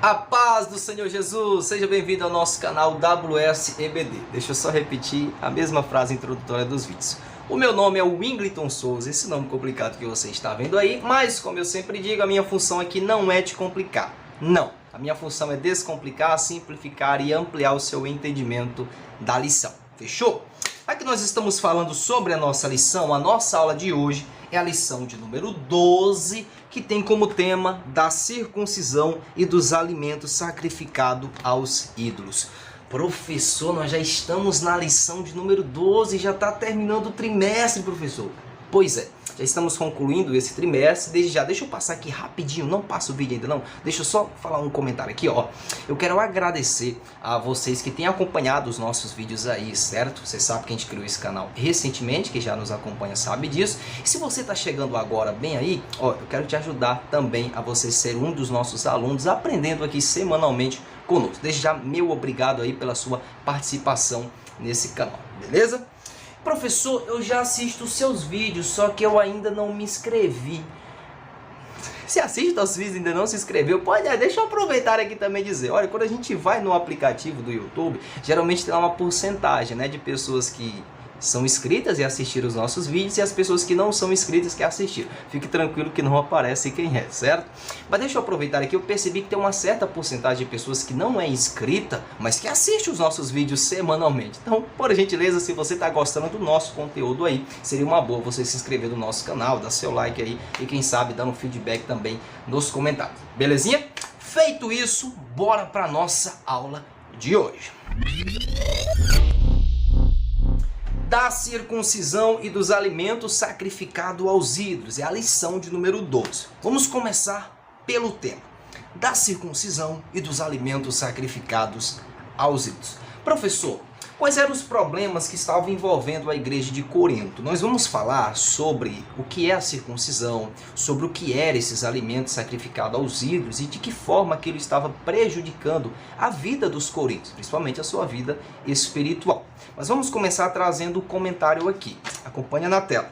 A paz do Senhor Jesus, seja bem-vindo ao nosso canal WSEBD. Deixa eu só repetir a mesma frase introdutória dos vídeos. O meu nome é Wingleton Souza, esse nome complicado que você está vendo aí, mas como eu sempre digo, a minha função aqui não é te complicar. Não, a minha função é descomplicar, simplificar e ampliar o seu entendimento da lição. Fechou? Aqui nós estamos falando sobre a nossa lição, a nossa aula de hoje é a lição de número 12, que tem como tema da circuncisão e dos alimentos sacrificados aos ídolos. Professor, nós já estamos na lição de número 12, já está terminando o trimestre, professor. Pois é, já estamos concluindo esse trimestre. Desde já, deixa eu passar aqui rapidinho, não passa o vídeo ainda não. Deixa eu só falar um comentário aqui, ó. Eu quero agradecer a vocês que têm acompanhado os nossos vídeos aí, certo? Você sabe que a gente criou esse canal recentemente, que já nos acompanha sabe disso. E se você está chegando agora bem aí, ó, eu quero te ajudar também a você ser um dos nossos alunos, aprendendo aqui semanalmente conosco. Desde já, meu obrigado aí pela sua participação nesse canal, beleza? Professor, eu já assisto os seus vídeos, só que eu ainda não me inscrevi. Se assiste aos vídeos e ainda não se inscreveu, deixa eu aproveitar aqui também e dizer, olha, quando a gente vai no aplicativo do YouTube, geralmente tem lá uma porcentagem, né, de pessoas que são inscritas e assistiram os nossos vídeos e as pessoas que não são inscritas que assistiram. Fique tranquilo que não aparece quem é, certo? Mas deixa eu aproveitar aqui, eu percebi que tem uma certa porcentagem de pessoas que não é inscrita, mas que assiste os nossos vídeos semanalmente. Então, por gentileza, se você está gostando do nosso conteúdo aí, seria uma boa você se inscrever no nosso canal, dar seu like aí e quem sabe dar um feedback também nos comentários. Belezinha? Feito isso, bora para nossa aula de hoje. Da circuncisão e dos alimentos sacrificados aos ídolos. É a lição de número 12. Vamos começar pelo tema da circuncisão e dos alimentos sacrificados aos ídolos. Professor, quais eram os problemas que estavam envolvendo a igreja de Corinto? Nós vamos falar sobre o que é a circuncisão, sobre o que eram esses alimentos sacrificados aos ídolos e de que forma aquilo estava prejudicando a vida dos coríntios, principalmente a sua vida espiritual. Mas vamos começar trazendo o comentário aqui. Acompanha na tela.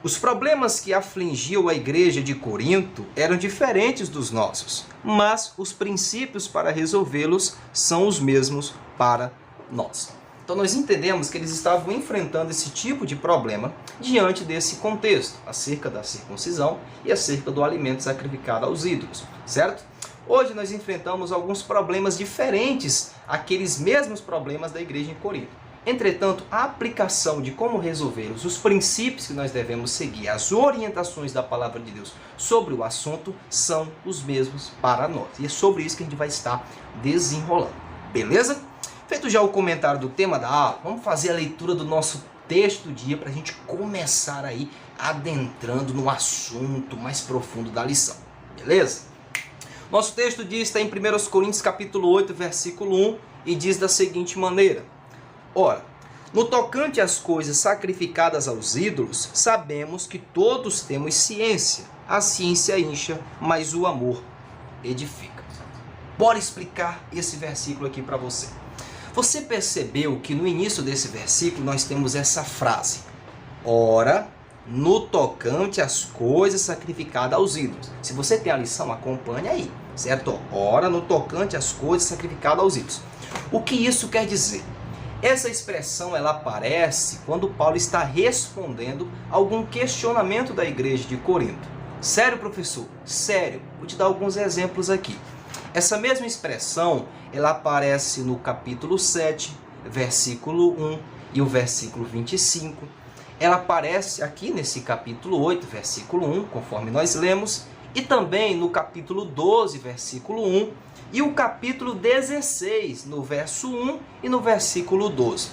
Os problemas que afligiam a igreja de Corinto eram diferentes dos nossos, mas os princípios para resolvê-los são os mesmos para nós. Então nós entendemos que eles estavam enfrentando esse tipo de problema diante desse contexto, acerca da circuncisão e acerca do alimento sacrificado aos ídolos, certo? Hoje nós enfrentamos alguns problemas diferentes àqueles mesmos problemas da igreja em Corinto. Entretanto, a aplicação de como resolvê-los, os princípios que nós devemos seguir, as orientações da palavra de Deus sobre o assunto são os mesmos para nós. E é sobre isso que a gente vai estar desenrolando. Beleza? Feito já o comentário do tema da aula, vamos fazer a leitura do nosso texto do dia para a gente começar aí adentrando no assunto mais profundo da lição. Beleza? Nosso texto diz, está em 1 Coríntios capítulo 8, versículo 1 e diz da seguinte maneira. Ora, no tocante às coisas sacrificadas aos ídolos, sabemos que todos temos ciência. A ciência incha, mas o amor edifica. Bora explicar esse versículo aqui para você. Você percebeu que no início desse versículo nós temos essa frase. Ora, no tocante às coisas sacrificadas aos ídolos. Se você tem a lição, acompanhe aí, certo? Ora, no tocante às coisas sacrificadas aos ídolos. O que isso quer dizer? Essa expressão ela aparece quando Paulo está respondendo a algum questionamento da igreja de Corinto. Sério, professor? Sério. Vou te dar alguns exemplos aqui. Essa mesma expressão ela aparece no capítulo 7, versículo 1 e o versículo 25. Ela aparece aqui nesse capítulo 8, versículo 1, conforme nós lemos, e também no capítulo 12, versículo 1, e o capítulo 16, no verso 1 e no versículo 12.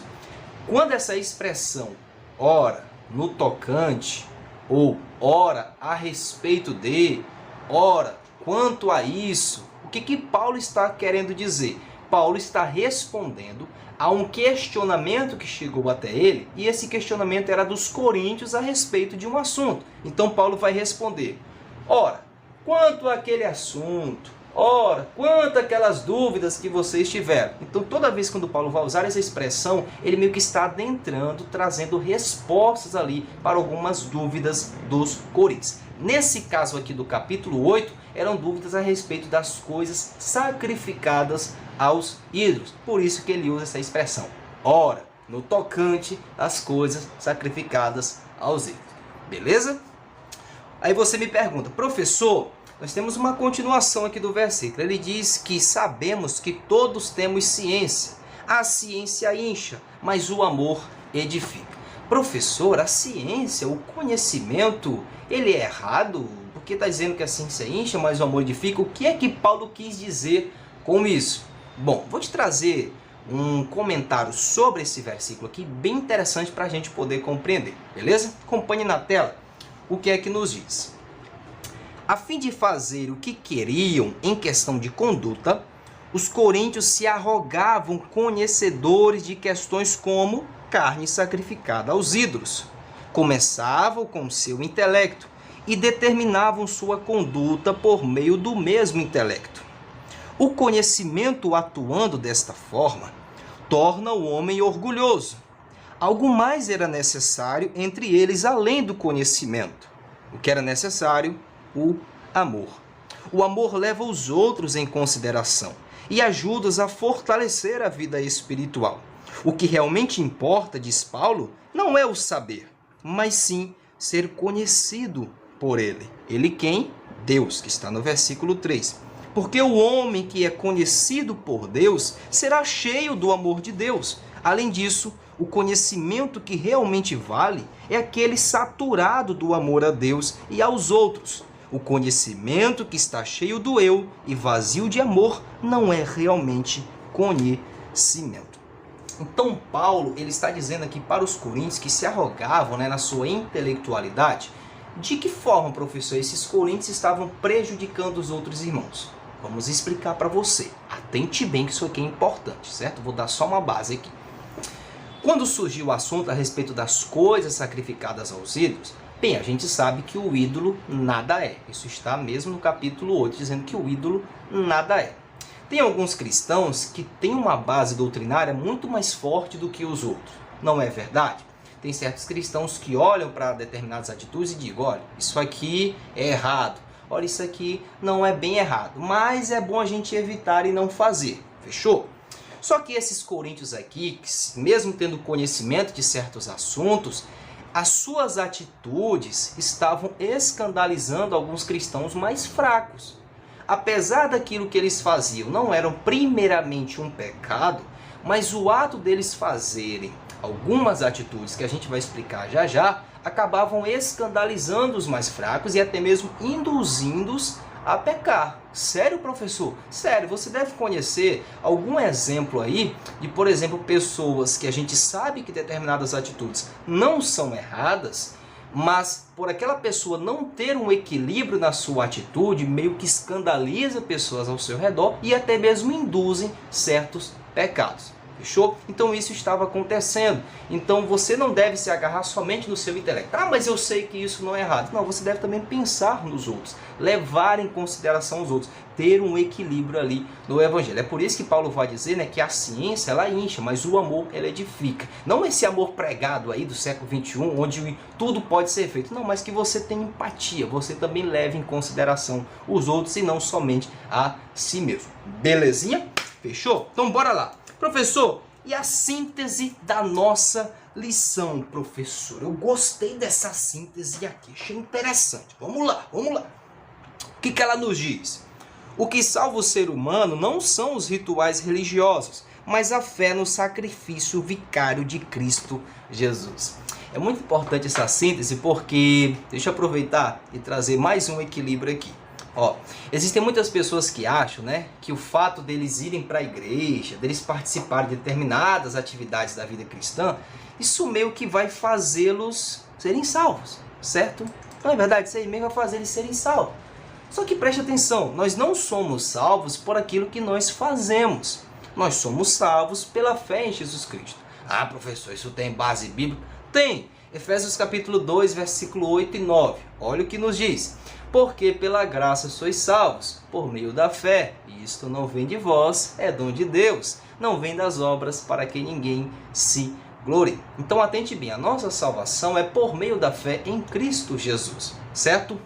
Quando essa expressão, ora, no tocante, ou ora, a respeito de, ora, quanto a isso, o que Paulo está querendo dizer? Paulo está respondendo a um questionamento que chegou até ele, e esse questionamento era dos coríntios a respeito de um assunto. Então Paulo vai responder, ora, quanto àquele assunto, Ora, quanto aquelas dúvidas que vocês tiveram. Então, toda vez quando Paulo vai usar essa expressão, ele meio que está adentrando, trazendo respostas ali para algumas dúvidas dos coríntios. Nesse caso aqui do capítulo 8, eram dúvidas a respeito das coisas sacrificadas aos ídolos. Por isso que ele usa essa expressão. Ora, no tocante às coisas sacrificadas aos ídolos. Beleza? Aí você me pergunta, professor, nós temos uma continuação aqui do versículo. Ele diz que sabemos que todos temos ciência. A ciência incha, mas o amor edifica. Professor, a ciência, o conhecimento, ele é errado? Porque está dizendo que a ciência incha, mas o amor edifica. O que é que Paulo quis dizer com isso? Bom, vou te trazer um comentário sobre esse versículo aqui, bem interessante para a gente poder compreender. Beleza? Acompanhe na tela o que é que nos diz. A fim de fazer o que queriam em questão de conduta, os coríntios se arrogavam conhecedores de questões como carne sacrificada aos ídolos. Começavam com seu intelecto e determinavam sua conduta por meio do mesmo intelecto. O conhecimento atuando desta forma torna o homem orgulhoso. Algo mais era necessário entre eles além do conhecimento. O que era necessário? O amor. O amor leva os outros em consideração e ajuda-os a fortalecer a vida espiritual. O que realmente importa, diz Paulo, não é o saber, mas sim ser conhecido por ele. Ele quem? Deus, que está no versículo 3. Porque o homem que é conhecido por Deus será cheio do amor de Deus. Além disso, o conhecimento que realmente vale é aquele saturado do amor a Deus e aos outros. O conhecimento que está cheio do eu e vazio de amor não é realmente conhecimento. Então Paulo ele está dizendo aqui para os coríntios que se arrogavam, na sua intelectualidade. De que forma, professor, esses coríntios estavam prejudicando os outros irmãos? Vamos explicar para você. Atente bem que isso aqui é importante, certo? Vou dar só uma base aqui. Quando surgiu o assunto a respeito das coisas sacrificadas aos ídolos, bem, a gente sabe que o ídolo nada é. Isso está mesmo no capítulo 8, dizendo que o ídolo nada é. Tem alguns cristãos que têm uma base doutrinária muito mais forte do que os outros. Não é verdade? Tem certos cristãos que olham para determinadas atitudes e digam, olha, isso aqui é errado. Olha, isso aqui não é bem errado. Mas é bom a gente evitar e não fazer. Fechou? Só que esses coríntios aqui, mesmo tendo conhecimento de certos assuntos, as suas atitudes estavam escandalizando alguns cristãos mais fracos. Apesar daquilo que eles faziam não eram primeiramente um pecado, mas o ato deles fazerem algumas atitudes que a gente vai explicar já já, acabavam escandalizando os mais fracos e até mesmo induzindo-os a pecar. Sério, professor? Sério, você deve conhecer algum exemplo aí de, por exemplo, pessoas que a gente sabe que determinadas atitudes não são erradas, mas por aquela pessoa não ter um equilíbrio na sua atitude, meio que escandaliza pessoas ao seu redor e até mesmo induzem certos pecados. Fechou? Então isso estava acontecendo. Então você não deve se agarrar somente no seu intelecto. Ah, mas eu sei que isso não é errado. Não, você deve também pensar nos outros, levar em consideração os outros, ter um equilíbrio ali no Evangelho. É por isso que Paulo vai dizer, que a ciência ela incha, mas o amor ela edifica. Não esse amor pregado aí do século 21, onde tudo pode ser feito. Não, mas que você tenha empatia, você também leve em consideração os outros e não somente a si mesmo. Belezinha? Fechou? Então bora lá. Professor, e a síntese da nossa lição, professor? Eu gostei dessa síntese aqui, achei interessante. Vamos lá, vamos lá. O que ela nos diz? O que salva o ser humano não são os rituais religiosos, mas a fé no sacrifício vicário de Cristo Jesus. É muito importante essa síntese porque, deixa eu aproveitar e trazer mais um equilíbrio aqui. Existem muitas pessoas que acham, que o fato deles irem para a igreja, deles participarem de determinadas atividades da vida cristã, isso meio que vai fazê-los serem salvos, certo? Não é verdade? Isso aí meio vai fazer eles serem salvos. Só que preste atenção, nós não somos salvos por aquilo que nós fazemos. Nós somos salvos pela fé em Jesus Cristo. Ah, professor, isso tem base bíblica? Tem. Efésios capítulo 2, versículo 8 e 9. Olha o que nos diz. Porque pela graça sois salvos, por meio da fé. E isto não vem de vós, é dom de Deus. Não vem das obras, para que ninguém se glorie. Então atente bem, a nossa salvação é por meio da fé em Cristo Jesus, certo?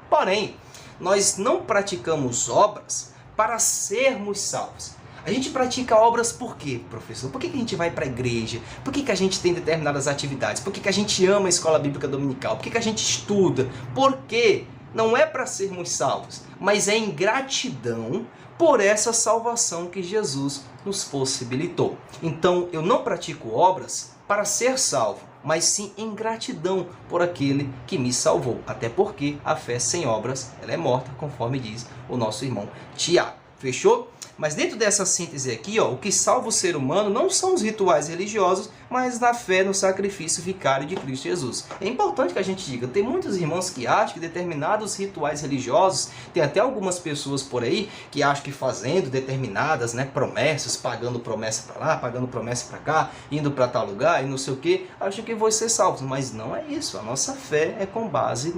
Porém, nós não praticamos obras para sermos salvos. A gente pratica obras por quê, professor? Por que a gente vai para a igreja? Por que a gente tem determinadas atividades? Por que a gente ama a escola bíblica dominical? Por que a gente estuda? Por quê? Não é para sermos salvos, mas é em gratidão por essa salvação que Jesus nos possibilitou. Então, eu não pratico obras para ser salvo, mas sim em gratidão por aquele que me salvou. Até porque a fé sem obras, ela é morta, conforme diz o nosso irmão Tiago. Fechou? Mas dentro dessa síntese aqui, ó, o que salva o ser humano não são os rituais religiosos, mas na fé no sacrifício vicário de Cristo Jesus. É importante que a gente diga, tem muitos irmãos que acham que determinados rituais religiosos, tem até algumas pessoas por aí que acham que fazendo determinadas, né, promessas, pagando promessa para lá, pagando promessa para cá, indo para tal lugar e não sei o que, acham que vão ser salvos. Mas não é isso. A nossa fé é com base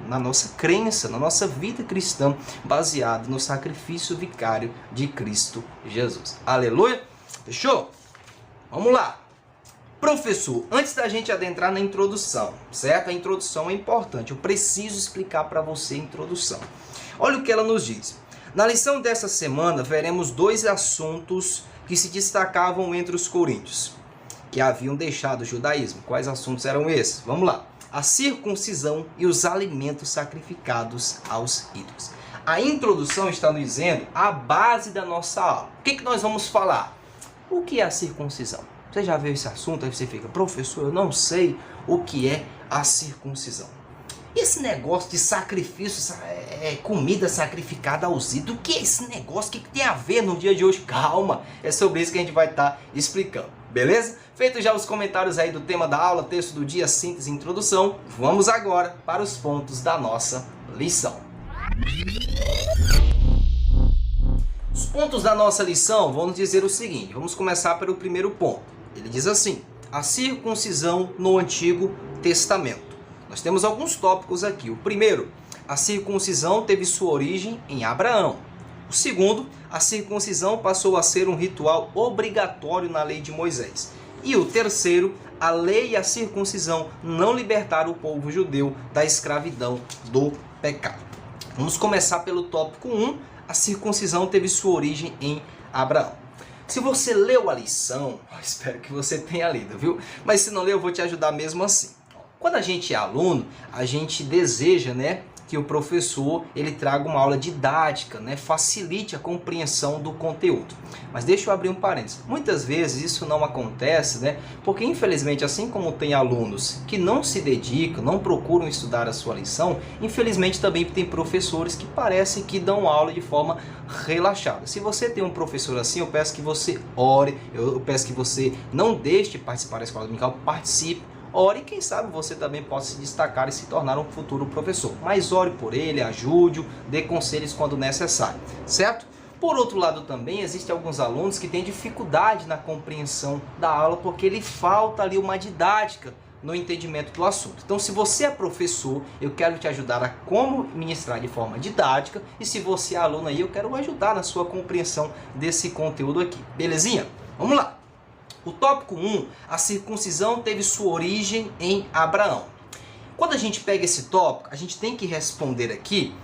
na nossa crença, na nossa vida cristã, baseada no sacrifício vicário de Cristo Jesus. Aleluia? Fechou? Vamos lá. Professor, antes da gente adentrar na introdução, certo? A introdução é importante. Eu preciso explicar para você a introdução. Olha o que ela nos diz. Na lição dessa semana, veremos dois assuntos que se destacavam entre os coríntios, que haviam deixado o judaísmo. Quais assuntos eram esses? Vamos lá. A circuncisão e os alimentos sacrificados aos ídolos. A introdução está nos dizendo a base da nossa aula. O que nós vamos falar? O que é a circuncisão? Você já viu esse assunto? Aí você fica, professor, eu não sei o que é a circuncisão. Esse negócio de sacrifício, comida sacrificada aos ídolos, o que é esse negócio? O que tem a ver no dia de hoje? Calma, é sobre isso que a gente vai estar explicando, beleza? Feito já os comentários aí do tema da aula, texto do dia, síntese e introdução, vamos agora para os pontos da nossa lição. Os pontos da nossa lição vão nos dizer o seguinte, vamos começar pelo primeiro ponto. Ele diz assim, a circuncisão no Antigo Testamento. Nós temos alguns tópicos aqui. O primeiro, a circuncisão teve sua origem em Abraão. O segundo, a circuncisão passou a ser um ritual obrigatório na lei de Moisés. E o terceiro, a lei e a circuncisão não libertaram o povo judeu da escravidão do pecado. Vamos começar pelo tópico 1, a circuncisão teve sua origem em Abraão. Se você leu a lição, espero que você tenha lido, viu? Mas se não leu, eu vou te ajudar mesmo assim. Quando a gente é aluno, a gente deseja, né, que o professor ele traga uma aula didática, né, facilite a compreensão do conteúdo. Mas deixa eu abrir um parênteses. Muitas vezes isso não acontece, né, porque infelizmente, assim como tem alunos que não se dedicam, não procuram estudar a sua lição, infelizmente também tem professores que parecem que dão aula de forma relaxada. Se você tem um professor assim, eu peço que você ore, eu peço que você não deixe de participar da escola dominical, participe. Ore e quem sabe você também possa se destacar e se tornar um futuro professor. Mas ore por ele, ajude-o, dê conselhos quando necessário, certo? Por outro lado também, existem alguns alunos que têm dificuldade na compreensão da aula porque lhe falta ali uma didática no entendimento do assunto. Então, se você é professor, eu quero te ajudar a como ministrar de forma didática e se você é aluno aí, eu quero ajudar na sua compreensão desse conteúdo aqui. Belezinha? Vamos lá! O tópico 1, a circuncisão teve sua origem em Abraão. Quando a gente pega esse tópico, a gente tem que responder aqui,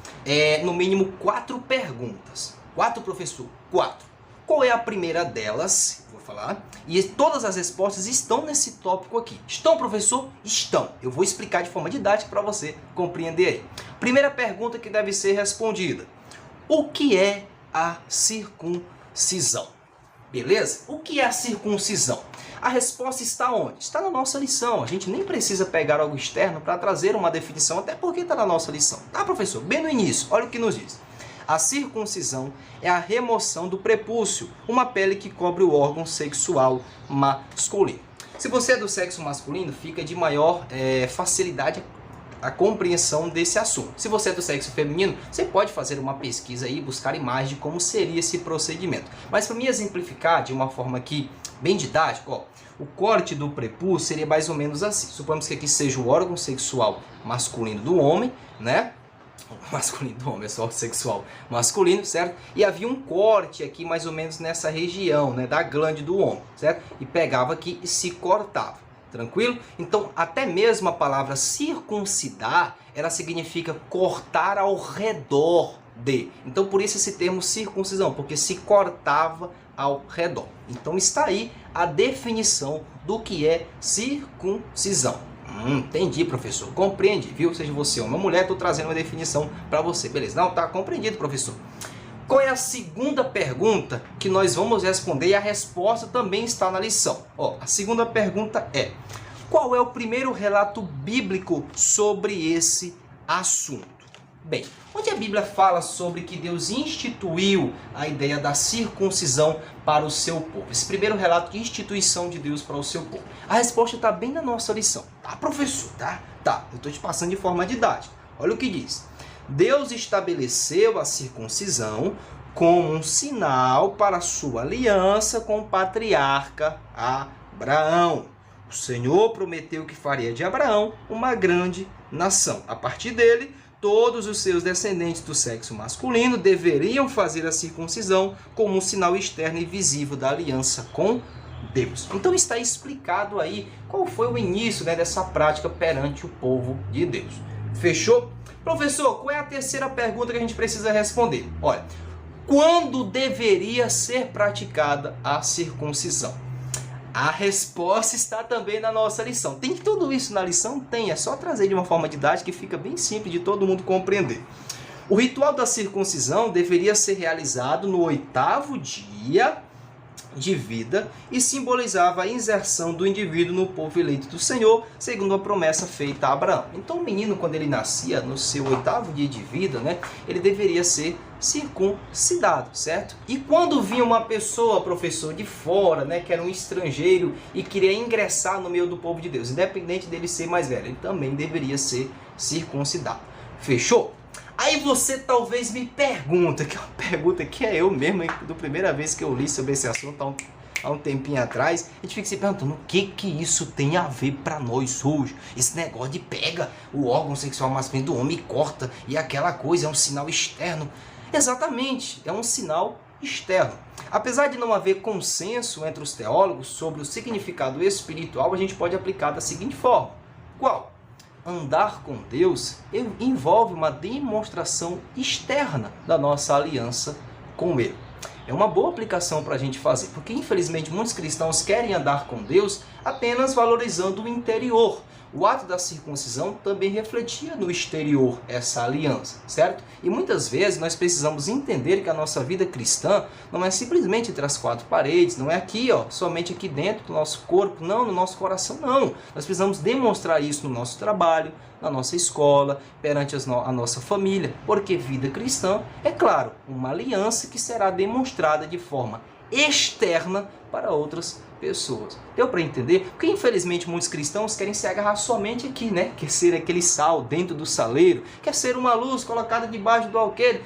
no mínimo 4 perguntas. 4, professor? 4. Qual é a primeira delas? Vou falar. E todas as respostas estão nesse tópico aqui. Estão, professor? Estão. Eu vou explicar de forma didática para você compreender aí. Primeira pergunta que deve ser respondida. O que é a circuncisão? Beleza? O que é a circuncisão? A resposta está onde? Está na nossa lição. A gente nem precisa pegar algo externo para trazer uma definição, até porque está na nossa lição. Tá, professor? Bem no início, olha o que nos diz. A circuncisão é a remoção do prepúcio, uma pele que cobre o órgão sexual masculino. Se você é do sexo masculino, fica de maior facilidade a compreensão desse assunto. Se você é do sexo feminino, você pode fazer uma pesquisa aí, buscar imagens de como seria esse procedimento. Mas para me exemplificar de uma forma que bem didático, ó, o corte do prepúcio seria mais ou menos assim. Suponhamos que aqui seja o órgão sexual masculino do homem, né? Masculino do homem, é só sexual masculino, certo? E havia um corte aqui mais ou menos nessa região, né, da glande do homem, certo? E pegava aqui e se cortava, tranquilo? Então, até mesmo a palavra circuncidar, ela significa cortar ao redor de. Então, por isso esse termo circuncisão, porque se cortava ao redor. Então, está aí a definição do que é circuncisão. Entendi, professor. Compreende, viu? Seja você ou uma mulher, estou trazendo uma definição para você. Beleza? Não, tá compreendido, professor. Qual é a segunda pergunta que nós vamos responder? E a resposta também está na lição. Ó, a segunda pergunta é: qual é o primeiro relato bíblico sobre esse assunto? Bem, onde a Bíblia fala sobre que Deus instituiu a ideia da circuncisão para o seu povo? Esse primeiro relato de instituição de Deus para o seu povo. A resposta está bem na nossa lição. Tá, professor? Tá. Eu estou te passando de forma didática. Olha o que diz. Deus estabeleceu a circuncisão como um sinal para a sua aliança com o patriarca Abraão. O Senhor prometeu que faria de Abraão uma grande nação. A partir dele, todos os seus descendentes do sexo masculino deveriam fazer a circuncisão como um sinal externo e visível da aliança com Deus. Então está explicado aí qual foi o início, né, dessa prática perante o povo de Deus. Fechou? Professor, qual é a terceira pergunta que a gente precisa responder? Olha, quando deveria ser praticada a circuncisão? A resposta está também na nossa lição. Tem tudo isso na lição? Tem. É só trazer de uma forma didática que fica bem simples de todo mundo compreender. O ritual da circuncisão deveria ser realizado no 8º dia de vida e simbolizava a inserção do indivíduo no povo eleito do Senhor, segundo a promessa feita a Abraão. Então o menino, quando ele nascia no seu 8º dia de vida, né, ele deveria ser circuncidado, certo? E quando vinha uma pessoa, professor, de fora, né, que era um estrangeiro e queria ingressar no meio do povo de Deus, independente dele ser mais velho, ele também deveria ser circuncidado. Fechou? Aí você talvez me pergunta, que é uma pergunta que é eu mesmo, da primeira vez que eu li sobre esse assunto há um tempinho atrás, a gente fica se perguntando o que isso tem a ver para nós hoje. Esse negócio de pega o órgão sexual masculino do homem e corta, e aquela coisa é um sinal externo. Exatamente, é um sinal externo. Apesar de não haver consenso entre os teólogos sobre o significado espiritual, a gente pode aplicar da seguinte forma. Qual? Andar com Deus envolve uma demonstração externa da nossa aliança com Ele. É uma boa aplicação para a gente fazer, porque infelizmente muitos cristãos querem andar com Deus apenas valorizando o interior. O ato da circuncisão também refletia no exterior essa aliança, certo? E muitas vezes nós precisamos entender que a nossa vida cristã não é simplesmente entre as 4 paredes, não é aqui, ó, somente aqui dentro do nosso corpo, não, no nosso coração, não. Nós precisamos demonstrar isso no nosso trabalho, na nossa escola, perante a nossa família, porque vida cristã é, claro, uma aliança que será demonstrada de forma externa para outras pessoas. Deu para entender? Porque infelizmente muitos cristãos querem se agarrar somente aqui, né? Quer ser aquele sal dentro do saleiro, quer ser uma luz colocada debaixo do alqueire,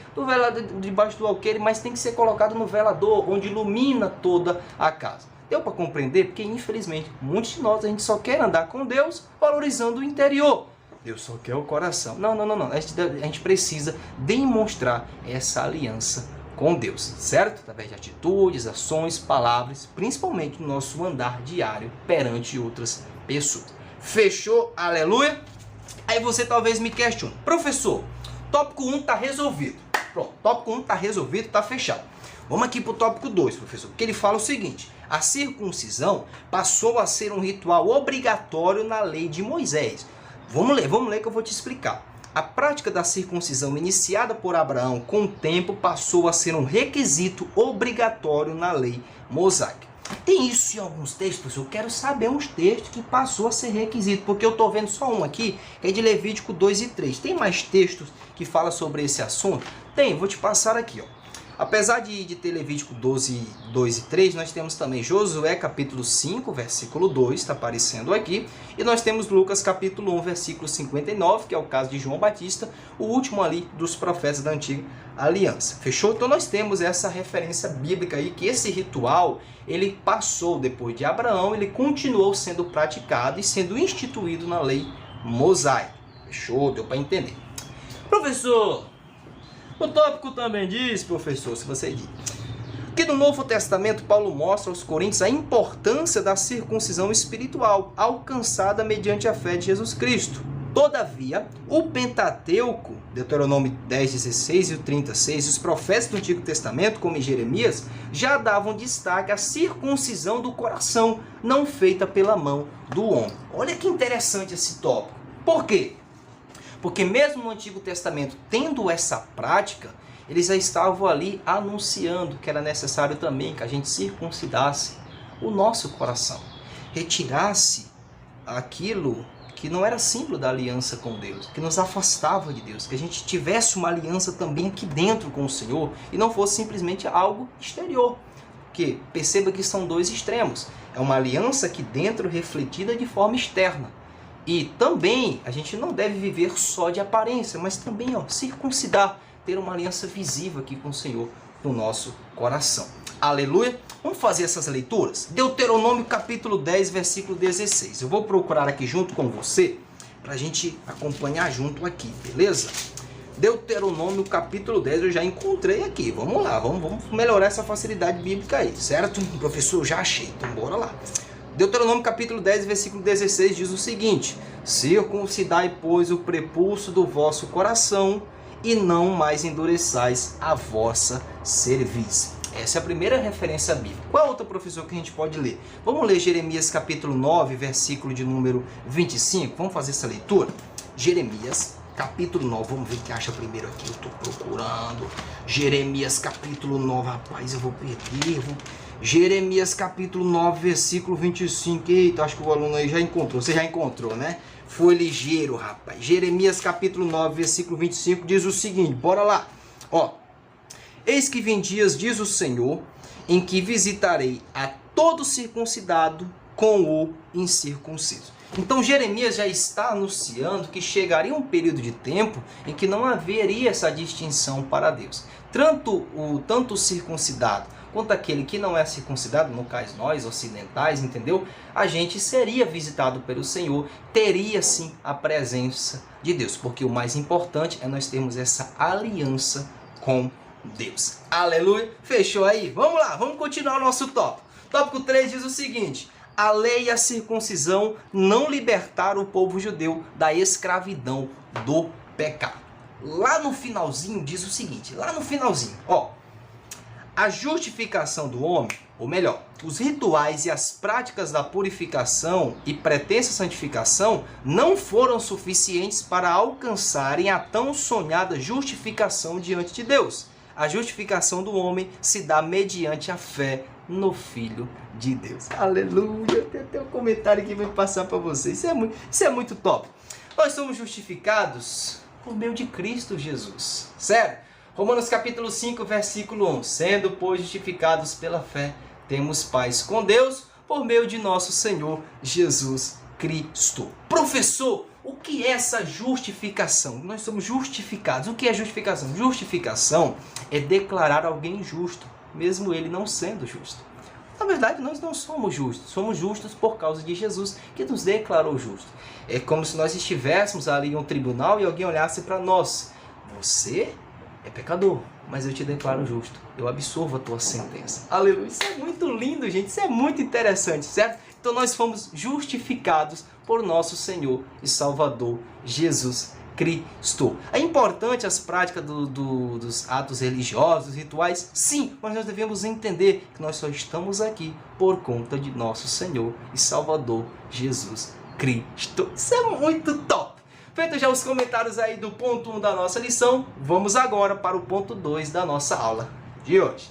debaixo do alqueire, mas tem que ser colocado no velador, onde ilumina toda a casa. Deu para compreender? Porque infelizmente muitos de nós a gente só quer andar com Deus valorizando o interior. Deus só quer o coração. Não. A gente precisa demonstrar essa aliança com Deus, certo? Através de atitudes, ações, palavras, principalmente no nosso andar diário perante outras pessoas. Fechou? Aleluia? Aí você talvez me questione, professor, tópico 1 está resolvido. Pronto, tópico 1 está resolvido, está fechado. Vamos aqui para o tópico 2, professor, que ele fala o seguinte: a circuncisão passou a ser um ritual obrigatório na lei de Moisés. Vamos ler que eu vou te explicar. A prática da circuncisão iniciada por Abraão com o tempo passou a ser um requisito obrigatório na lei mosaica. Tem isso em alguns textos, eu quero saber uns textos que passou a ser requisito, porque eu estou vendo só um aqui, que é de Levítico 2 e 3. Tem mais textos que falam sobre esse assunto? Tem, vou te passar aqui, ó. Apesar de ter Levítico 12, 2 e 3, nós temos também Josué capítulo 5, versículo 2, está aparecendo aqui. E nós temos Lucas capítulo 1, versículo 59, que é o caso de João Batista, o último ali dos profetas da antiga aliança. Fechou? Então nós temos essa referência bíblica aí, que esse ritual, ele passou depois de Abraão, ele continuou sendo praticado e sendo instituído na lei mosaica. Fechou? Deu para entender. Professor, o tópico também diz, professor, se você diz, que no Novo Testamento Paulo mostra aos Coríntios a importância da circuncisão espiritual alcançada mediante a fé de Jesus Cristo. Todavia, o Pentateuco, Deuteronômio 10:16 e o 36, os profetas do Antigo Testamento, como em Jeremias, já davam destaque à circuncisão do coração, não feita pela mão do homem. Olha que interessante esse tópico. Por quê? Porque mesmo no Antigo Testamento, tendo essa prática, eles já estavam ali anunciando que era necessário também que a gente circuncidasse o nosso coração, retirasse aquilo que não era símbolo da aliança com Deus, que nos afastava de Deus, que a gente tivesse uma aliança também aqui dentro com o Senhor e não fosse simplesmente algo exterior. Porque perceba que são dois extremos. É uma aliança aqui dentro refletida de forma externa. E também a gente não deve viver só de aparência, mas também circuncidar, ter uma aliança visível aqui com o Senhor no nosso coração. Aleluia! Vamos fazer essas leituras? Deuteronômio capítulo 10, versículo 16. Eu vou procurar aqui junto com você, para a gente acompanhar junto aqui, beleza? Deuteronômio capítulo 10, eu já encontrei aqui. Vamos lá, vamos melhorar essa facilidade bíblica aí, certo? Professor, já achei, então bora lá. Deuteronômio capítulo 10, versículo 16 diz o seguinte: circuncidai, pois, o prepulso do vosso coração, e não mais endureçais a vossa cerviz. Essa é a primeira referência bíblica. Qual é outra, professor, que a gente pode ler? Vamos ler Jeremias capítulo 9, versículo de número 25. Vamos fazer essa leitura? Jeremias capítulo 9. Vamos ver o que acha primeiro aqui. Eu estou procurando. Jeremias capítulo 9. Rapaz, eu vou perder. Jeremias capítulo 9, versículo 25. Eita, acho que o aluno aí já encontrou. Você já encontrou, né? Foi ligeiro, rapaz. Jeremias capítulo 9, versículo 25 diz o seguinte. Bora lá. Ó. Eis que vem dias, diz o Senhor, em que visitarei a todo circuncidado com o incircunciso. Então Jeremias já está anunciando que chegaria um período de tempo em que não haveria essa distinção para Deus. Tanto o circuncidado quanto aquele que não é circuncidado, no caso nós ocidentais, entendeu? A gente seria visitado pelo Senhor, teria sim a presença de Deus, porque o mais importante é nós termos essa aliança com Deus. Aleluia! Fechou aí? Vamos lá, vamos continuar o nosso tópico. Tópico 3 diz o seguinte: a lei e a circuncisão não libertaram o povo judeu da escravidão do pecado. Lá no finalzinho diz o seguinte, lá no finalzinho, ó, a justificação do homem, ou melhor, os rituais e as práticas da purificação e pretensa santificação não foram suficientes para alcançarem a tão sonhada justificação diante de Deus. A justificação do homem se dá mediante a fé no Filho de Deus. Aleluia! Tem até um comentário que vem passar para vocês. Isso é muito top. Nós somos justificados por meio de Cristo Jesus. Sério? Romanos capítulo 5, versículo 1. Sendo, pois, justificados pela fé, temos paz com Deus por meio de nosso Senhor Jesus Cristo. Professor, o que é essa justificação? Nós somos justificados. O que é justificação? Justificação é declarar alguém justo, mesmo ele não sendo justo. Na verdade, nós não somos justos por causa de Jesus, que nos declarou justo. É como se nós estivéssemos ali em um tribunal e alguém olhasse para nós. Você é pecador, mas eu te declaro justo. Eu absorvo a tua sentença. Aleluia. Isso é muito lindo, gente. Isso é muito interessante, certo? Então nós fomos justificados por nosso Senhor e Salvador Jesus Cristo. É importante as práticas dos atos religiosos, rituais? Sim, mas nós devemos entender que nós só estamos aqui por conta de nosso Senhor e Salvador Jesus Cristo. Isso é muito top! Feito já os comentários aí do ponto 1 da nossa lição, vamos agora para o ponto 2 da nossa aula de hoje.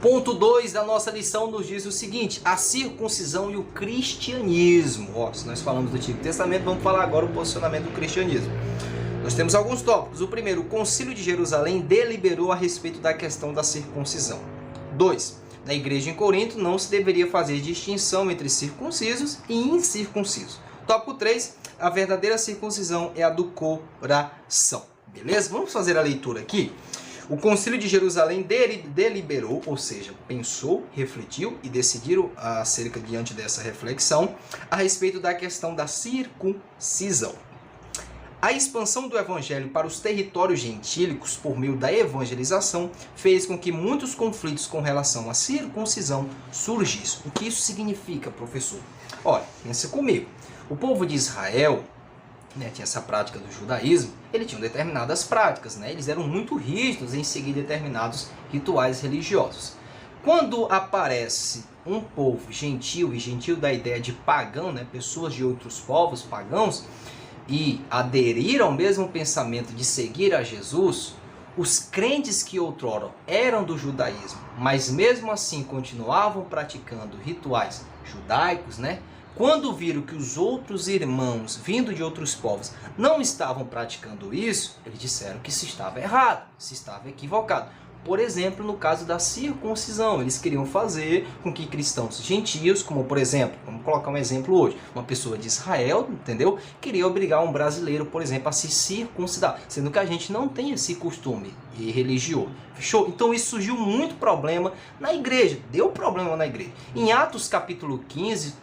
Ponto 2 da nossa lição nos diz o seguinte: a circuncisão e o cristianismo. Ó, se nós falamos do Antigo Testamento, vamos falar agora o posicionamento do cristianismo. Nós temos alguns tópicos. O primeiro, o Concílio de Jerusalém deliberou a respeito da questão da circuncisão. 2. Na igreja em Corinto não se deveria fazer distinção entre circuncisos e incircuncisos. Tópico 3, a verdadeira circuncisão é a do coração. Beleza? Vamos fazer a leitura aqui. O Concílio de Jerusalém deliberou, ou seja, pensou, refletiu e decidiram acerca diante dessa reflexão a respeito da questão da circuncisão. A expansão do evangelho para os territórios gentílicos por meio da evangelização fez com que muitos conflitos com relação à circuncisão surgissem. O que isso significa, professor? Olha, pensa comigo. O povo de Israel, tinha essa prática do judaísmo, ele tinha determinadas práticas, eles eram muito rígidos em seguir determinados rituais religiosos. Quando aparece um povo gentil, e gentil da ideia de pagão, pessoas de outros povos pagãos, e aderiram ao mesmo pensamento de seguir a Jesus, os crentes que outrora eram do judaísmo, mas mesmo assim continuavam praticando rituais judaicos, quando viram que os outros irmãos, vindo de outros povos, não estavam praticando isso, eles disseram que se estava errado, se estava equivocado. Por exemplo, no caso da circuncisão, eles queriam fazer com que cristãos gentios, como por exemplo, vamos colocar um exemplo hoje, uma pessoa de Israel, entendeu? Queria obrigar um brasileiro, por exemplo, a se circuncidar, sendo que a gente não tem esse costume religioso. Fechou? Então isso surgiu muito problema na igreja, deu problema na igreja. Em Atos capítulo 15,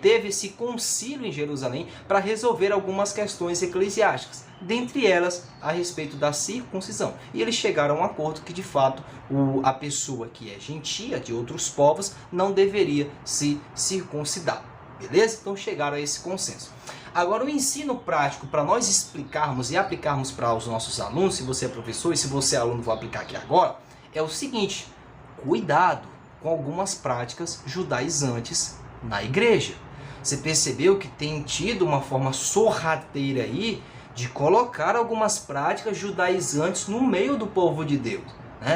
teve esse concílio em Jerusalém para resolver algumas questões eclesiásticas, dentre elas a respeito da circuncisão. E eles chegaram a um acordo que de fato a pessoa que é gentia de outros povos não deveria se circuncidar. Beleza? Então chegaram a esse consenso. Agora, o ensino prático, para nós explicarmos e aplicarmos para os nossos alunos, se você é professor e se você é aluno, vou aplicar aqui agora, é o seguinte: cuidado com algumas práticas judaizantes na igreja. Você percebeu que tem tido uma forma sorrateira aí de colocar algumas práticas judaizantes no meio do povo de Deus.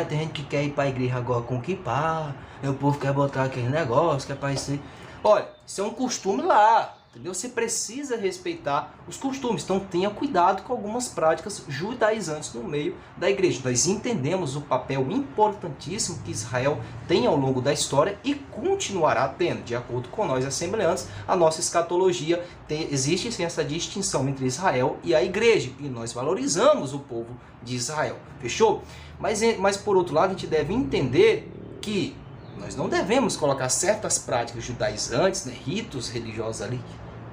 Tem gente que quer ir para a igreja agora com kippah, o povo quer botar aquele negócio, quer parecer... Olha, isso é um costume lá, entendeu? Você precisa respeitar os costumes, então tenha cuidado com algumas práticas judaizantes no meio da igreja. Nós entendemos o papel importantíssimo que Israel tem ao longo da história e continuará tendo, de acordo com nós assembleantes, a nossa escatologia existe sim essa distinção entre Israel e a igreja, e nós valorizamos o povo de Israel, fechou? Mas por outro lado, a gente deve entender que nós não devemos colocar certas práticas judaizantes, ritos religiosos ali,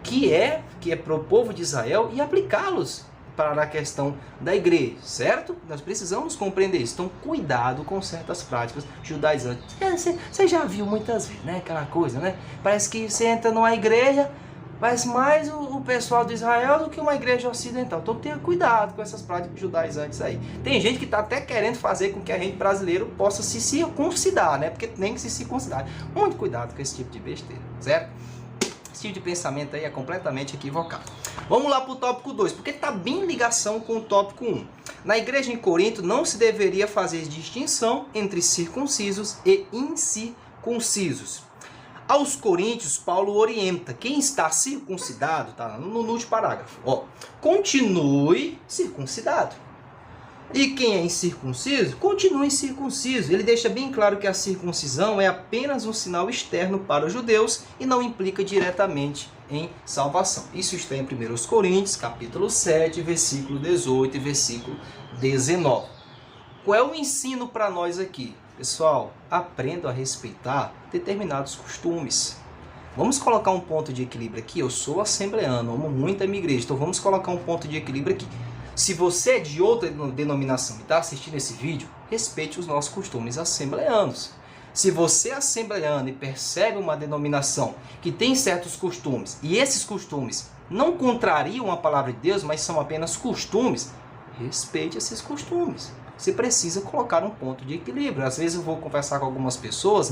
que é para o povo de Israel, e aplicá-los para a questão da igreja, certo? Nós precisamos compreender isso. Então, cuidado com certas práticas judaizantes. Você já viu muitas vezes, aquela coisa, Parece que você entra numa igreja, parece mais o pessoal de Israel do que uma igreja ocidental. Então tenha cuidado com essas práticas judaizantes aí. Tem gente que está até querendo fazer com que a gente brasileiro possa se circuncidar, Porque tem que se circuncidar. Muito cuidado com esse tipo de besteira, certo? Esse tipo de pensamento aí é completamente equivocado. Vamos lá para o tópico 2, porque está bem em ligação com o tópico 1. Na igreja em Corinto não se deveria fazer distinção entre circuncisos e incircuncisos. Aos coríntios, Paulo orienta: quem está circuncidado, tá no último parágrafo, continue circuncidado. E quem é incircunciso, continue incircunciso. Ele deixa bem claro que a circuncisão é apenas um sinal externo para os judeus e não implica diretamente em salvação. Isso está em 1 Coríntios, capítulo 7, versículo 18 e versículo 19. Qual é o ensino para nós aqui? Pessoal, aprenda a respeitar determinados costumes. Vamos colocar um ponto de equilíbrio aqui. Eu sou assembleano, amo muito a minha igreja, então vamos colocar um ponto de equilíbrio aqui. Se você é de outra denominação e está assistindo esse vídeo, respeite os nossos costumes assembleanos. Se você é assembleano e percebe uma denominação que tem certos costumes, e esses costumes não contrariam a palavra de Deus, mas são apenas costumes, respeite esses costumes. Você precisa colocar um ponto de equilíbrio. Às vezes eu vou conversar com algumas pessoas,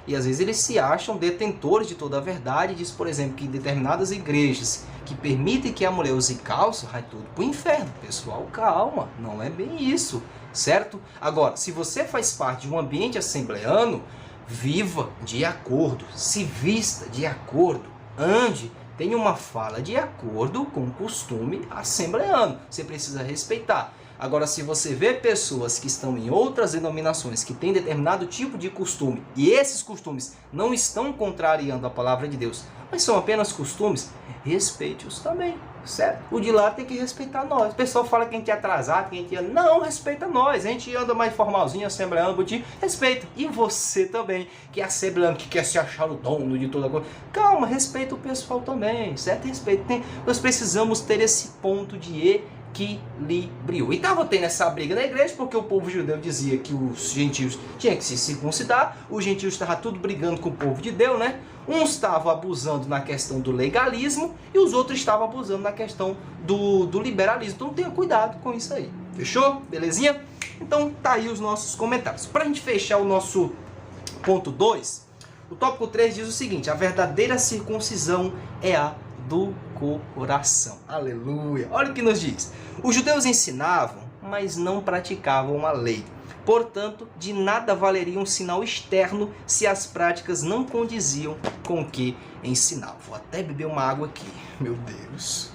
e às vezes eles se acham detentores de toda a verdade. Diz, por exemplo, que determinadas igrejas que permitem que a mulher use calça, vai tudo para o inferno. Pessoal, calma, não é bem isso, certo? Agora, se você faz parte de um ambiente assembleano, viva de acordo, se vista de acordo, ande tem uma fala de acordo com o costume assembleano. Você precisa respeitar. Agora, se você vê pessoas que estão em outras denominações que têm determinado tipo de costume e esses costumes não estão contrariando a palavra de Deus, mas são apenas costumes, respeite-os também, certo? O de lá tem que respeitar nós. O pessoal fala que a gente é atrasado, que a gente não respeita nós. A gente anda mais formalzinho, assembleando, bonitinho, respeita. E você também, que é assembleando, que quer se achar o dono de toda coisa. Calma, respeita o pessoal também, certo? Respeita. Nós precisamos ter esse ponto de equilíbrio. E estava tendo essa briga na igreja porque o povo judeu dizia que os gentios tinham que se circuncidar, os gentios estavam tudo brigando com o povo de Deus, né? Uns estavam abusando na questão do legalismo e os outros estavam abusando na questão do liberalismo. Então tenha cuidado com isso aí. Fechou? Belezinha? Então tá aí os nossos comentários. Para a gente fechar o nosso ponto 2, o tópico 3 diz o seguinte: a verdadeira circuncisão é a do coração. Aleluia! Olha o que nos diz. Os judeus ensinavam, mas não praticavam a lei. Portanto, de nada valeria um sinal externo se as práticas não condiziam com o que ensinavam. Vou até beber uma água aqui. Meu Deus.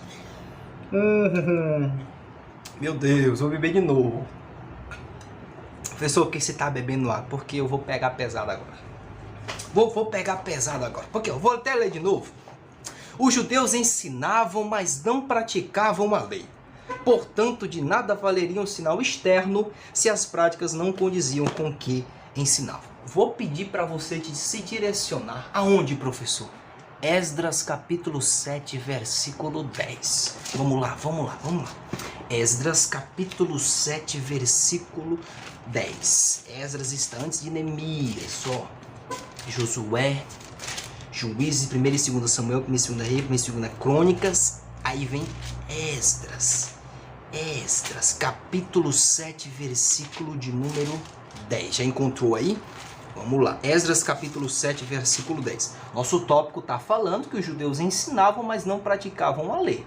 Meu Deus, vou beber de novo. Professor, por que você está bebendo água? Porque eu vou pegar pesado agora. Vou pegar pesado agora. Porque eu vou até ler de novo. Os judeus ensinavam, mas não praticavam a lei. Portanto, de nada valeria um sinal externo se as práticas não condiziam com o que ensinavam. Vou pedir para você se direcionar. Aonde, professor? Esdras capítulo 7, versículo 10. Vamos lá. Esdras capítulo 7, versículo 10. Esdras está antes de Neemias, ó. Josué, Juízes, 1 e 2 Samuel, 1 e 2 Reis, 1 e 2 Crônicas. Aí vem Esdras. Esdras, capítulo 7, versículo de número 10. Já encontrou aí? Vamos lá. Esdras, capítulo 7, versículo 10. Nosso tópico está falando que os judeus ensinavam, mas não praticavam a lei.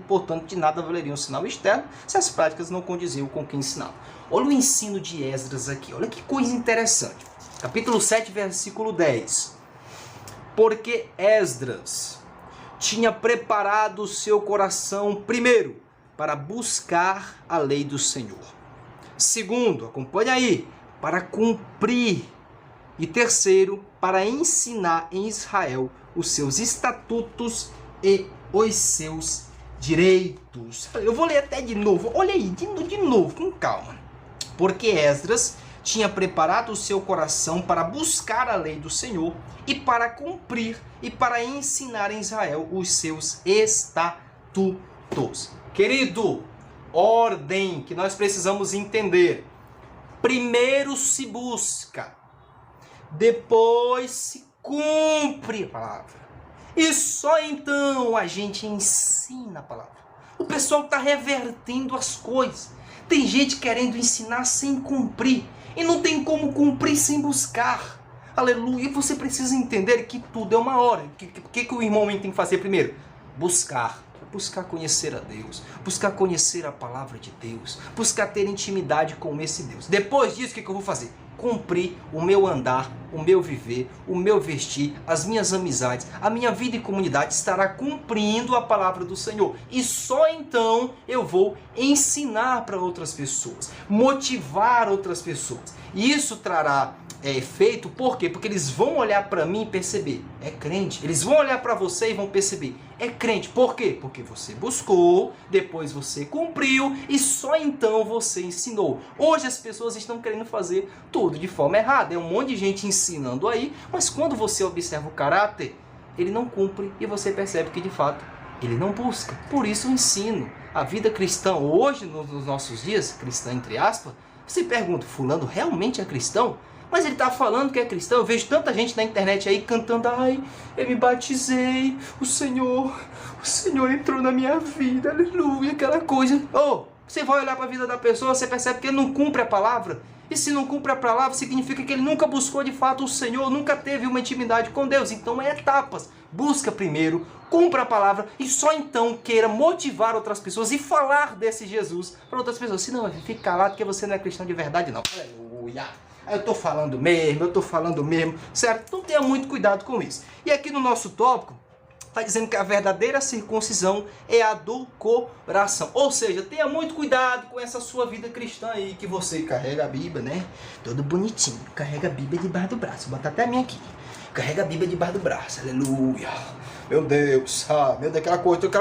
Portanto, de nada valeria um sinal externo se as práticas não condiziam com o que ensinavam. Olha o ensino de Esdras aqui. Olha que coisa interessante. Capítulo 7, versículo 10. Porque Esdras tinha preparado o seu coração, primeiro, para buscar a lei do Senhor. Segundo, acompanha aí, para cumprir. E terceiro, para ensinar em Israel os seus estatutos e os seus direitos. Eu vou ler até de novo. Olha aí, de novo, com calma. Porque Esdras tinha preparado o seu coração para buscar a lei do Senhor e para cumprir e para ensinar em Israel os seus estatutos. Querido, ordem que nós precisamos entender. Primeiro se busca, depois se cumpre a palavra. E só então a gente ensina a palavra. O pessoal está revertendo as coisas. Tem gente querendo ensinar sem cumprir. E não tem como cumprir sem buscar. Aleluia. E você precisa entender que tudo é uma hora. O que o irmão tem que fazer primeiro? Buscar. Buscar conhecer a Deus. Buscar conhecer a palavra de Deus. Buscar ter intimidade com esse Deus. Depois disso, o que eu vou fazer? Cumprir o meu andar, o meu viver, o meu vestir, as minhas amizades, a minha vida em comunidade estará cumprindo a palavra do Senhor. E só então eu vou ensinar para outras pessoas, motivar outras pessoas. E isso trará efeito, por quê? Porque eles vão olhar para mim e perceber, é crente. Eles vão olhar para você e vão perceber, é crente. Por quê? Porque você buscou, depois você cumpriu e só então você ensinou. Hoje as pessoas estão querendo fazer tudo de forma errada. É um monte de gente ensinando aí, mas quando você observa o caráter, ele não cumpre e você percebe que de fato ele não busca. Por isso o ensino. A vida cristã hoje, nos nossos dias, cristã entre aspas, você pergunta, fulano realmente é cristão? Mas ele está falando que é cristão. Eu vejo tanta gente na internet aí cantando, ai, eu me batizei, o Senhor entrou na minha vida, aleluia, aquela coisa. Você vai olhar para a vida da pessoa, você percebe que ele não cumpre a palavra. E se não cumpre a palavra, significa que ele nunca buscou de fato o Senhor, nunca teve uma intimidade com Deus. Então é etapas. Busca primeiro, cumpra a palavra e só então queira motivar outras pessoas e falar desse Jesus para outras pessoas. Se não, fique calado porque você não é cristão de verdade não. Aleluia. Eu tô falando mesmo, certo? Então tenha muito cuidado com isso. E aqui no nosso tópico, Está dizendo que a verdadeira circuncisão é a do coração. Ou seja, tenha muito cuidado com essa sua vida cristã aí, que você carrega a Bíblia, né? Todo bonitinho, carrega a Bíblia debaixo do braço. Vou botar até a minha aqui. Carrega a Bíblia debaixo do braço, aleluia. Meu Deus, meu Deus, aquela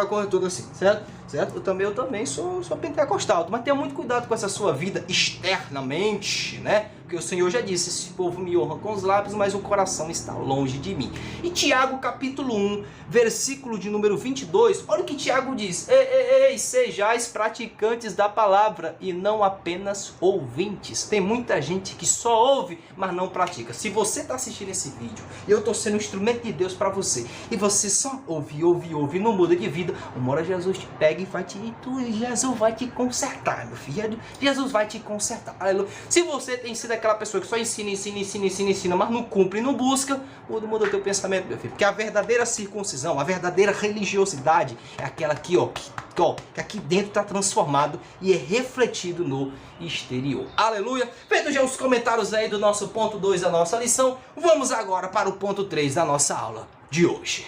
coisa toda assim, certo? Certo? Eu também sou pentecostal, mas tenha muito cuidado com essa sua vida externamente, né? Porque o Senhor já disse, esse povo me honra com os lábios, mas o coração está longe de mim. E Tiago capítulo 1, versículo de número 22, olha o que Tiago diz. Ei, sejais praticantes da palavra e não apenas ouvintes. Tem muita gente que só ouve, mas não pratica. Se você está assistindo esse vídeo, eu estou sendo um instrumento de Deus para você, e você só ouve, não muda de vida, uma hora Jesus te pega e vai Jesus vai te consertar, meu filho. Jesus vai te consertar. Aleluia. Se você tem sido aquela pessoa que só ensina, mas não cumpre e não busca, muda o teu pensamento, meu filho. Porque a verdadeira circuncisão, a verdadeira religiosidade é aquela aqui, ó, que aqui dentro está transformado e é refletido no exterior. Aleluia. Feito já os comentários aí do nosso ponto 2 da nossa lição, vamos agora para o ponto 3 da nossa aula de hoje.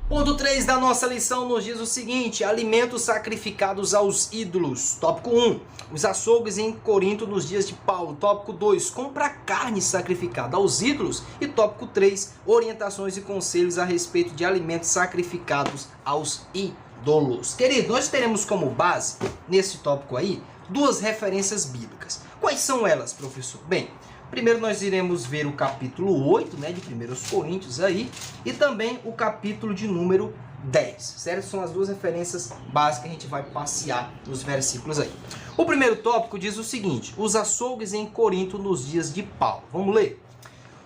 Ponto 3 da nossa lição nos diz o seguinte: alimentos sacrificados aos ídolos. Tópico 1, os açougues em Corinto nos dias de Paulo. Tópico 2, compra carne sacrificada aos ídolos. E tópico 3, orientações e conselhos a respeito de alimentos sacrificados aos ídolos. Querido, nós teremos como base, nesse tópico aí, duas referências bíblicas. Quais são elas, professor? Bem, primeiro nós iremos ver o capítulo 8, né, de 1 Coríntios aí, e também o capítulo de número 10, certo? São as duas referências básicas que a gente vai passear nos versículos aí. O primeiro tópico diz o seguinte: os açougues em Corinto nos dias de Paulo. Vamos ler?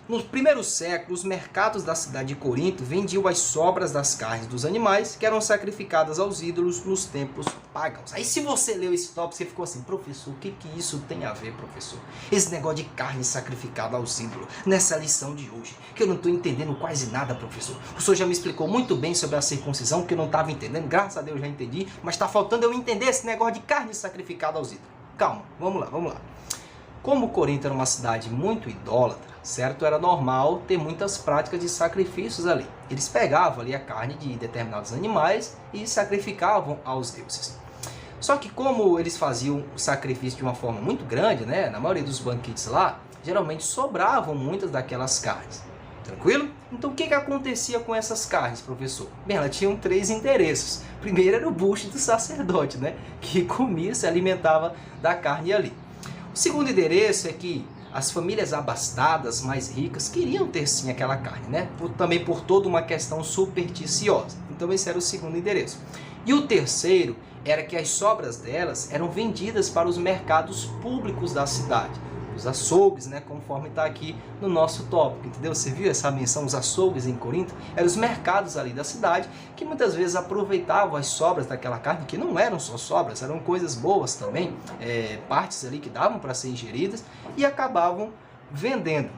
No primeiro século, os mercados da cidade de Corinto vendiam as sobras das carnes dos animais que eram sacrificadas aos ídolos nos templos pagãos. Aí se você leu esse tópico, você ficou assim: professor, o que isso tem a ver, professor? Esse negócio de carne sacrificada aos ídolos, nessa lição de hoje, que eu não estou entendendo quase nada, professor. O senhor já me explicou muito bem sobre a circuncisão, que eu não estava entendendo, graças a Deus já entendi, mas está faltando eu entender esse negócio de carne sacrificada aos ídolos. Calma, vamos lá. Como Corinto era uma cidade muito idólatra, certo? Era normal ter muitas práticas de sacrifícios ali. Eles pegavam ali a carne de determinados animais e sacrificavam aos deuses. Só que como eles faziam o sacrifício de uma forma muito grande, né? Na maioria dos banquetes lá, geralmente sobravam muitas daquelas carnes. Tranquilo? Então o que acontecia com essas carnes, professor? Bem, elas tinham 3 endereços. Primeiro era o bucho do sacerdote, né? Que comia, se alimentava da carne ali. O segundo endereço é que as famílias abastadas, mais ricas, queriam ter sim aquela carne, né? Também por toda uma questão supersticiosa. Então esse era o segundo endereço. E o terceiro era que as sobras delas eram vendidas para os mercados públicos da cidade. Os açougues, né, conforme está aqui no nosso tópico, entendeu? Você viu essa menção, os açougues em Corinto? Eram os mercados ali da cidade que muitas vezes aproveitavam as sobras daquela carne, que não eram só sobras, eram coisas boas também, partes ali que davam para ser ingeridas, e acabavam vendendo.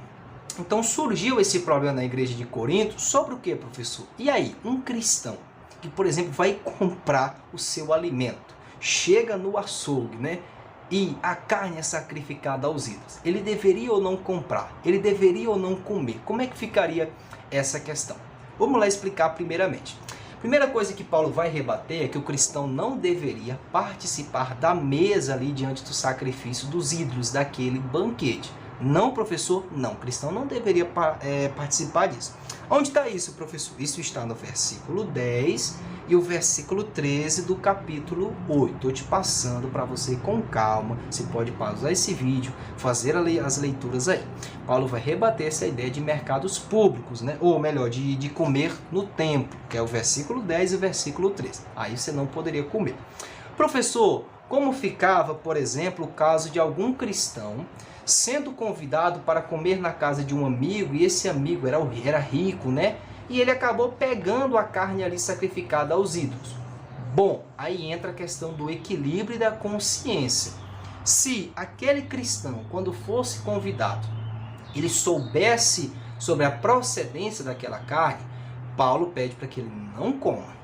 Então surgiu esse problema na igreja de Corinto sobre o que, professor? E aí, um cristão que, por exemplo, vai comprar o seu alimento, chega no açougue, né? E a carne é sacrificada aos ídolos. Ele deveria ou não comprar? Ele deveria ou não comer? Como é que ficaria essa questão? Vamos lá explicar primeiramente. Primeira coisa que Paulo vai rebater é que o cristão não deveria participar da mesa ali diante do sacrifício dos ídolos daquele banquete. Não, professor? Não, o cristão não deveria participar disso. Onde está isso, professor? Isso está no versículo 10 e o versículo 13 do capítulo 8. Estou te passando para você com calma. Você pode pausar esse vídeo, fazer as leituras aí. Paulo vai rebater essa ideia de mercados públicos, né? Ou melhor, de comer no templo, que é o versículo 10 e o versículo 13. Aí você não poderia comer. Professor, como ficava, por exemplo, o caso de algum cristão sendo convidado para comer na casa de um amigo, e esse amigo era rico, né? E ele acabou pegando a carne ali sacrificada aos ídolos. Bom, aí entra a questão do equilíbrio e da consciência. Se aquele cristão, quando fosse convidado, ele soubesse sobre a procedência daquela carne, Paulo pede para que ele não coma.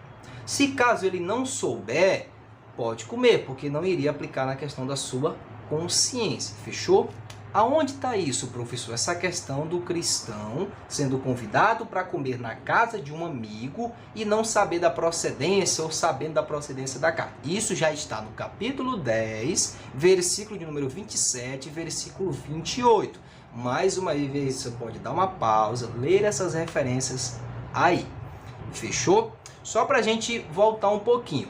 Se caso ele não souber, pode comer, porque não iria aplicar na questão da sua consciência. Fechou? Aonde está isso, professor? Essa questão do cristão sendo convidado para comer na casa de um amigo e não saber da procedência ou sabendo da procedência da carne. Isso já está no capítulo 10, versículo de número 27, versículo 28. Mais uma vez, você pode dar uma pausa, ler essas referências aí. Fechou? Só para a gente voltar um pouquinho.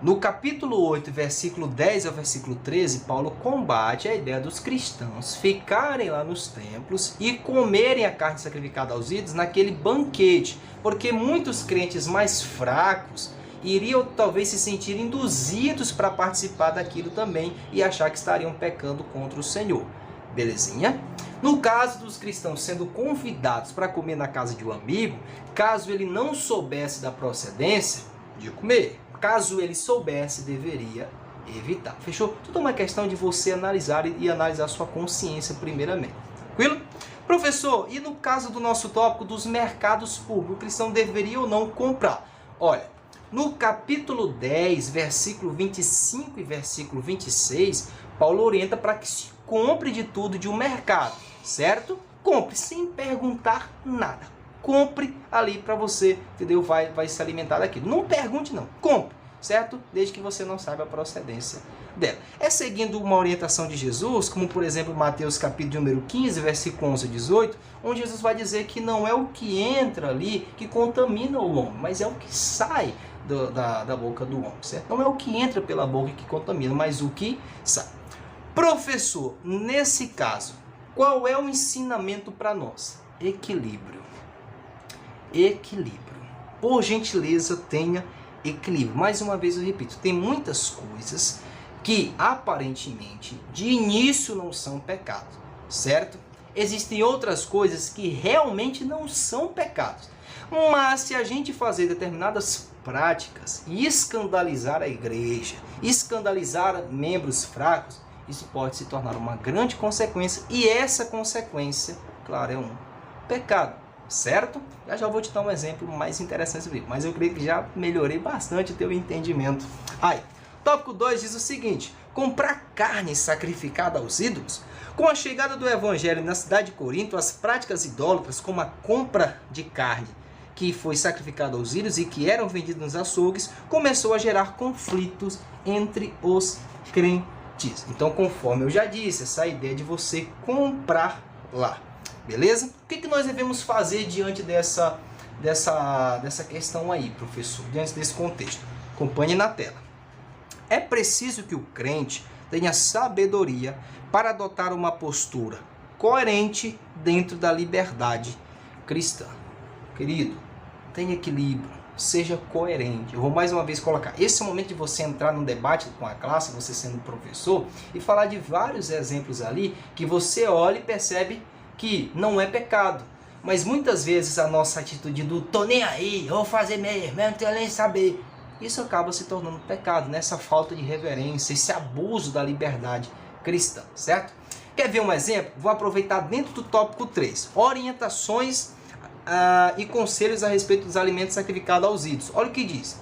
No capítulo 8, versículo 10 ao versículo 13, Paulo combate a ideia dos cristãos ficarem lá nos templos e comerem a carne sacrificada aos ídolos naquele banquete, porque muitos crentes mais fracos iriam talvez se sentir induzidos para participar daquilo também e achar que estariam pecando contra o Senhor. Belezinha? No caso dos cristãos sendo convidados para comer na casa de um amigo, caso ele não soubesse da procedência de comer, caso ele soubesse, deveria evitar. Fechou? Tudo é uma questão de você analisar e analisar sua consciência primeiramente. Tranquilo? Professor, e no caso do nosso tópico dos mercados públicos, o cristão deveria ou não comprar? Olha, no capítulo 10, versículo 25 e versículo 26, Paulo orienta para que se compre de tudo de um mercado, certo? Compre sem perguntar nada. Compre ali para você, entendeu? Vai se alimentar daquilo. Não pergunte não, compre, certo? Desde que você não saiba a procedência dela. É seguindo uma orientação de Jesus, como por exemplo Mateus capítulo número 15, versículo 11 a 18, onde Jesus vai dizer que não é o que entra ali que contamina o homem, mas é o que sai da boca do homem, certo? Não é o que entra pela boca que contamina, mas o que sai. Professor, nesse caso, qual é o ensinamento para nós? Equilíbrio. Equilíbrio. Por gentileza, tenha equilíbrio. Mais uma vez eu repito, tem muitas coisas que aparentemente de início não são pecados, certo? Existem outras coisas que realmente não são pecados. Mas se a gente fazer determinadas práticas e escandalizar a igreja, escandalizar membros fracos, isso pode se tornar uma grande consequência, e essa consequência, claro, é um pecado, certo? Já vou te dar um exemplo mais interessante sobre isso, mas eu creio que já melhorei bastante o teu entendimento. Aí, tópico 2 diz o seguinte: comprar carne sacrificada aos ídolos. Com a chegada do evangelho na cidade de Corinto, as práticas idólatras, como a compra de carne que foi sacrificada aos ídolos e que eram vendidos nos açougues, começou a gerar conflitos entre os crentes. Então, conforme eu já disse, essa ideia de você comprar lá, beleza? O que nós devemos fazer diante dessa questão aí, professor? Diante desse contexto? Acompanhe na tela. É preciso que o crente tenha sabedoria para adotar uma postura coerente dentro da liberdade cristã. Querido, tenha equilíbrio, seja coerente. Eu vou mais uma vez colocar, esse é o momento de você entrar num debate com a classe, você sendo professor, e falar de vários exemplos ali que você olha e percebe que não é pecado. Mas muitas vezes a nossa atitude do tô nem aí, vou fazer mesmo, não tenho nem saber, isso acaba se tornando pecado, nessa falta de reverência, esse abuso da liberdade cristã, certo? Quer ver um exemplo? Vou aproveitar dentro do tópico 3, orientações e conselhos a respeito dos alimentos sacrificados aos ídolos. Olha o que diz.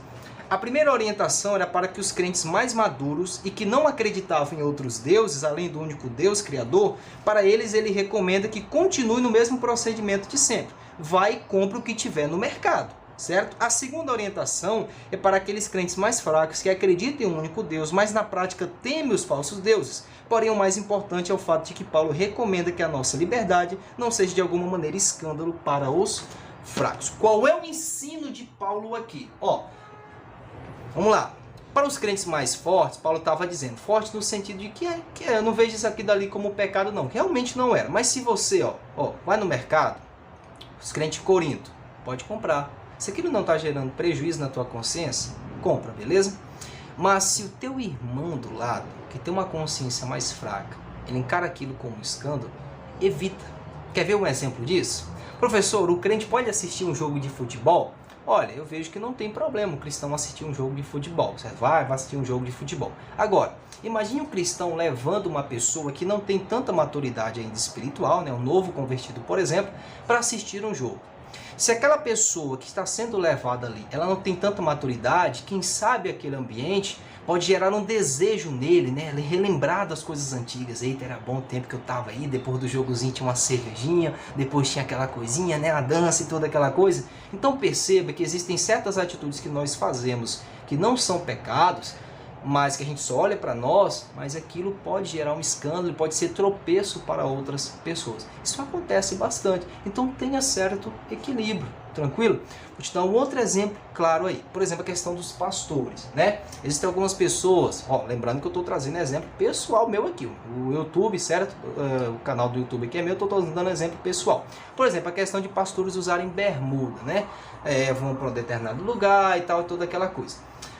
A primeira orientação era para que os crentes mais maduros e que não acreditavam em outros deuses, além do único Deus Criador, para eles ele recomenda que continue no mesmo procedimento de sempre. Vai e compra o que tiver no mercado, certo? A segunda orientação é para aqueles crentes mais fracos que acreditam em um único Deus, mas na prática temem os falsos deuses. Porém, o mais importante é o fato de que Paulo recomenda que a nossa liberdade não seja de alguma maneira escândalo para os fracos. Qual é o ensino de Paulo aqui? Vamos lá. Para os crentes mais fortes, Paulo estava dizendo, forte no sentido de que eu não vejo isso aqui dali como pecado não, que realmente não era. Mas se você vai no mercado, os crentes de Corinto, pode comprar. Se aquilo não está gerando prejuízo na tua consciência, compra, beleza? Mas se o teu irmão do lado, que tem uma consciência mais fraca, ele encara aquilo como um escândalo, evita. Quer ver um exemplo disso? Professor, o crente pode assistir um jogo de futebol? Olha, eu vejo que não tem problema o cristão assistir um jogo de futebol. Você vai assistir um jogo de futebol. Agora, imagine um cristão levando uma pessoa que não tem tanta maturidade ainda espiritual, um novo convertido, por exemplo, para assistir um jogo. Se aquela pessoa que está sendo levada ali, ela não tem tanta maturidade, quem sabe aquele ambiente pode gerar um desejo nele, né? Ele relembrar das coisas antigas. Eita, era bom o tempo que eu tava aí, depois do jogozinho tinha uma cervejinha, depois tinha aquela coisinha, né? A dança e toda aquela coisa. Então perceba que existem certas atitudes que nós fazemos que não são pecados, mas que a gente só olha para nós, mas aquilo pode gerar um escândalo, pode ser tropeço para outras pessoas. Isso acontece bastante, então tenha certo equilíbrio, tranquilo? Vou te dar um outro exemplo claro aí, por exemplo, a questão dos pastores, né? Existem algumas pessoas, ó, lembrando que eu estou trazendo exemplo pessoal meu aqui, o YouTube, certo? O canal do YouTube aqui é meu, eu estou dando exemplo pessoal. Por exemplo, a questão de pastores usarem bermuda, né? Vão para um determinado lugar e tal, toda aquela coisa.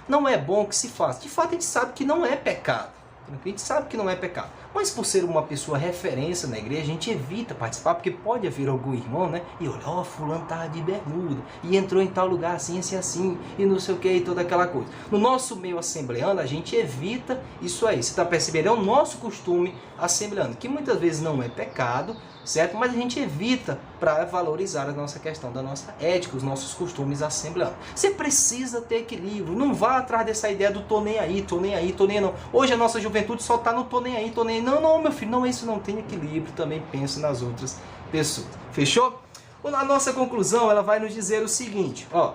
Não é bom que se faça. De fato, a gente sabe que não é pecado. A gente sabe que não é pecado. Mas por ser uma pessoa referência na igreja, a gente evita participar, porque pode haver algum irmão, né? E olha, ó, fulano tá de bermuda, e entrou em tal lugar assim, assim, assim, e não sei o que, e toda aquela coisa. No nosso meio assembleano, a gente evita isso aí. Você está percebendo? É o nosso costume assembleano, que muitas vezes não é pecado, certo? Mas a gente evita para valorizar a nossa questão da nossa ética, os nossos costumes assembleanos. Você precisa ter equilíbrio. Não vá atrás dessa ideia do tô nem aí, tô nem aí, tô nem aí, não. Hoje a nossa juventude só tá no tô nem aí, tô nem aí. Não, não, meu filho, não, isso não tem equilíbrio. Também penso nas outras pessoas. Fechou? A nossa conclusão, ela vai nos dizer o seguinte, ó.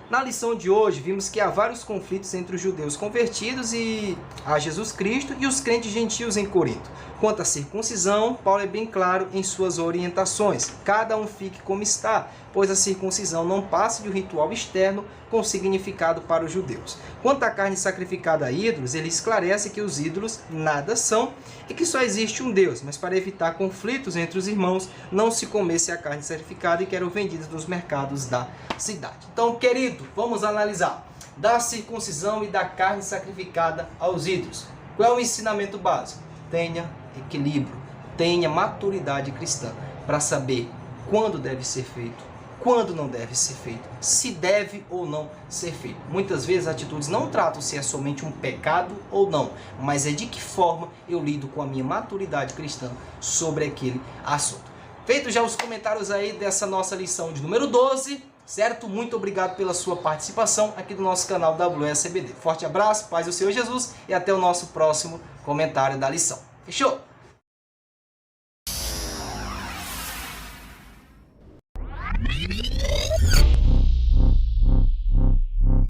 Na lição de hoje, vimos que há vários conflitos entre os judeus convertidos a Jesus Cristo e os crentes gentios em Corinto. Quanto à circuncisão, Paulo é bem claro em suas orientações. Cada um fique como está, pois a circuncisão não passa de um ritual externo com significado para os judeus. Quanto à carne sacrificada a ídolos, ele esclarece que os ídolos nada são e que só existe um Deus, mas para evitar conflitos entre os irmãos, não se comesse a carne sacrificada e que eram vendidas nos mercados da cidade. Então, querido, vamos analisar da circuncisão e da carne sacrificada aos ídolos. Qual é o ensinamento básico? Tenha equilíbrio, tenha maturidade cristã para saber quando deve ser feito, quando não deve ser feito, se deve ou não ser feito. Muitas vezes atitudes não tratam se é somente um pecado ou não, mas é de que forma eu lido com a minha maturidade cristã sobre aquele assunto. Feito já os comentários aí dessa nossa lição de número 12, certo? Muito obrigado pela sua participação aqui do nosso canal WSCBD. Forte abraço, paz do Senhor Jesus e até o nosso próximo comentário da lição. Fechou?